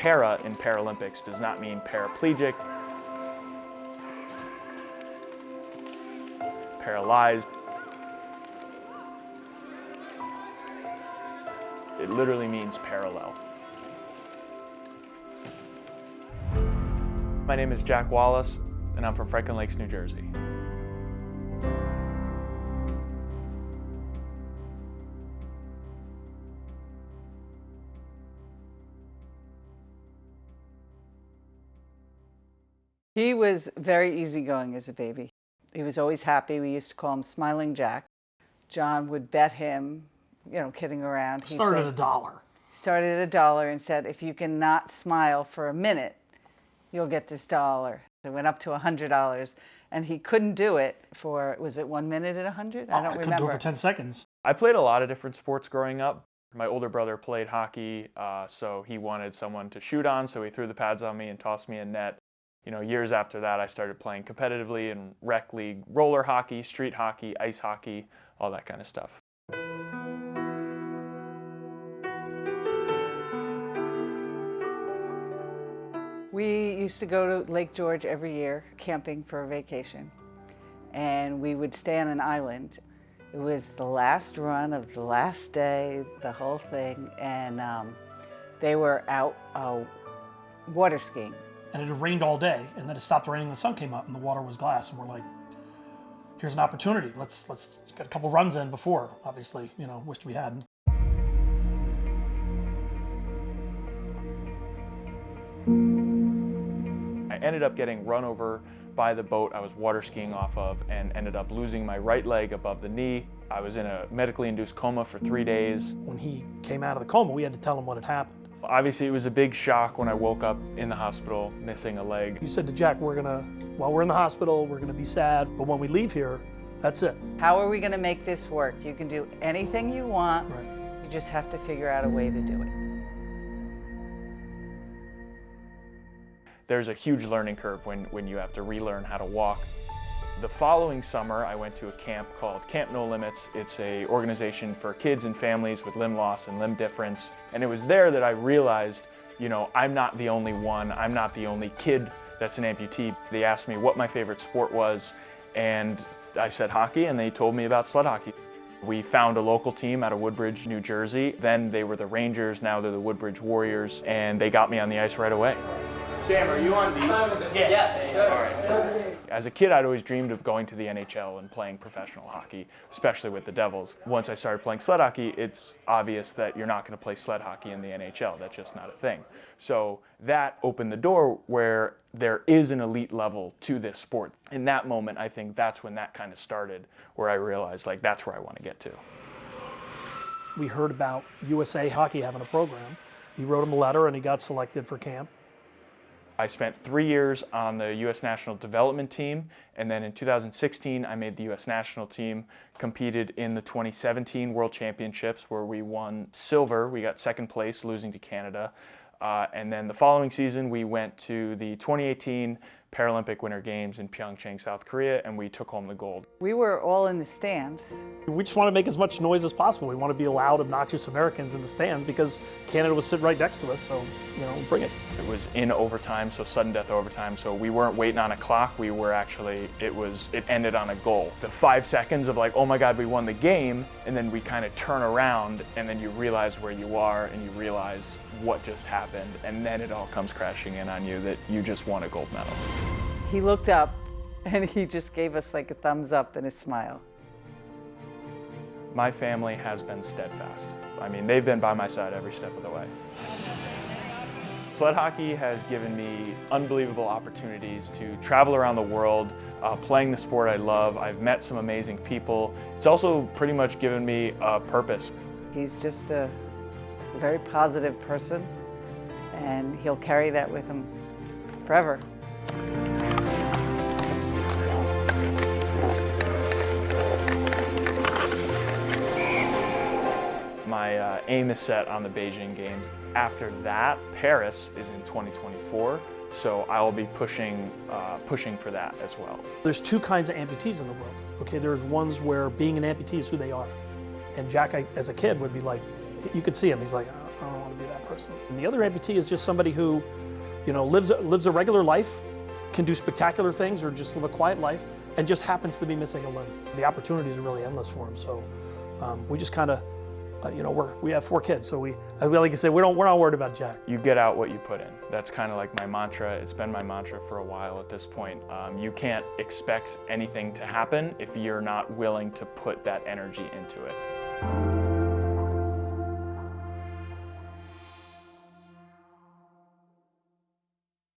para in Paralympics does not mean paraplegic, paralyzed. It literally means parallel. My name is Jack Wallace, and I'm from Franklin Lakes, New Jersey. He was very easygoing as a baby. He was always happy. We used to call him Smiling Jack. John would bet him, kidding around. Started at $1. Started at $1 and said, if you can not smile for a minute, you'll get this $1. It went up to $100, and he couldn't do it for, was it 1 minute at 100? I don't remember. Couldn't do it for 10 seconds. I played a lot of different sports growing up. My older brother played hockey, so he wanted someone to shoot on, so he threw the pads on me and tossed me a net. Years after that, I started playing competitively in rec league, roller hockey, street hockey, ice hockey, all that kind of stuff. We used to go to Lake George every year, camping for a vacation, and we would stay on an island. It was the last run of the last day, the whole thing, and they were out water skiing. And it had rained all day, and then it stopped raining, and the sun came up, and the water was glass, and we're like, here's an opportunity. Let's get a couple runs in before, obviously, wished we hadn't. I ended up getting run over by the boat I was water skiing off of and ended up losing my right leg above the knee. I was in a medically induced coma for 3 days. When he came out of the coma, we had to tell him what had happened. Obviously, it was a big shock when I woke up in the hospital missing a leg. You said to Jack, while we're in the hospital, we're gonna be sad, but when we leave here, that's it. How are we gonna make this work? You can do anything you want, Right. You just have to figure out a way to do it. There's a huge learning curve when you have to relearn how to walk. The following summer, I went to a camp called Camp No Limits. It's an organization for kids and families with limb loss and limb difference. And it was there that I realized, I'm not the only one. I'm not the only kid that's an amputee. They asked me what my favorite sport was, and I said hockey, and they told me about sled hockey. We found a local team out of Woodbridge, New Jersey. Then they were the Rangers, now they're the Woodbridge Warriors, and they got me on the ice right away. Sam, are you on D? Yeah. All right. As a kid, I'd always dreamed of going to the NHL and playing professional hockey, especially with the Devils. Once I started playing sled hockey, it's obvious that you're not going to play sled hockey in the NHL. That's just not a thing. So that opened the door where there is an elite level to this sport. In that moment, I think that's when that kind of started, where I realized, that's where I want to get to. We heard about USA Hockey having a program. He wrote him a letter and he got selected for camp. I spent 3 years on the U.S. National Development Team, and then in 2016 I made the U.S. National Team, competed in the 2017 World Championships where we won silver. We got second place, losing to Canada. And then the following season we went to the 2018 Paralympic Winter Games in Pyeongchang, South Korea, and we took home the gold. We were all in the stands. We just want to make as much noise as possible. We want to be loud, obnoxious Americans in the stands because Canada was sitting right next to us, so, bring it. It was in overtime, so sudden death overtime, so we weren't waiting on a clock, we were actually, it ended on a goal. The 5 seconds of oh my God, we won the game, and then we kind of turn around, and then you realize where you are, and you realize what just happened, and then it all comes crashing in on you that you just won a gold medal. He looked up and he just gave us a thumbs up and a smile. My family has been steadfast. They've been by my side every step of the way. Sled hockey has given me unbelievable opportunities to travel around the world, playing the sport I love. I've met some amazing people. It's also pretty much given me a purpose. He's just a very positive person, and he'll carry that with him forever. My aim is set on the Beijing Games. After that, Paris is in 2024, so I will be pushing for that as well. There's two kinds of amputees in the world. Okay, there's ones where being an amputee is who they are. And Jack, as a kid, would be like, you could see him, he's like, I don't want to be that person. And the other amputee is just somebody who, you know, lives a regular life, can do spectacular things or just live a quiet life, and just happens to be missing a limb. The opportunities are really endless for them. So we just kind of, you know, we have 4 kids, so like I said, we're not worried about Jack. You get out what you put in. That's kind of like my mantra. It's been my mantra for a while at this point. You can't expect anything to happen if you're not willing to put that energy into it.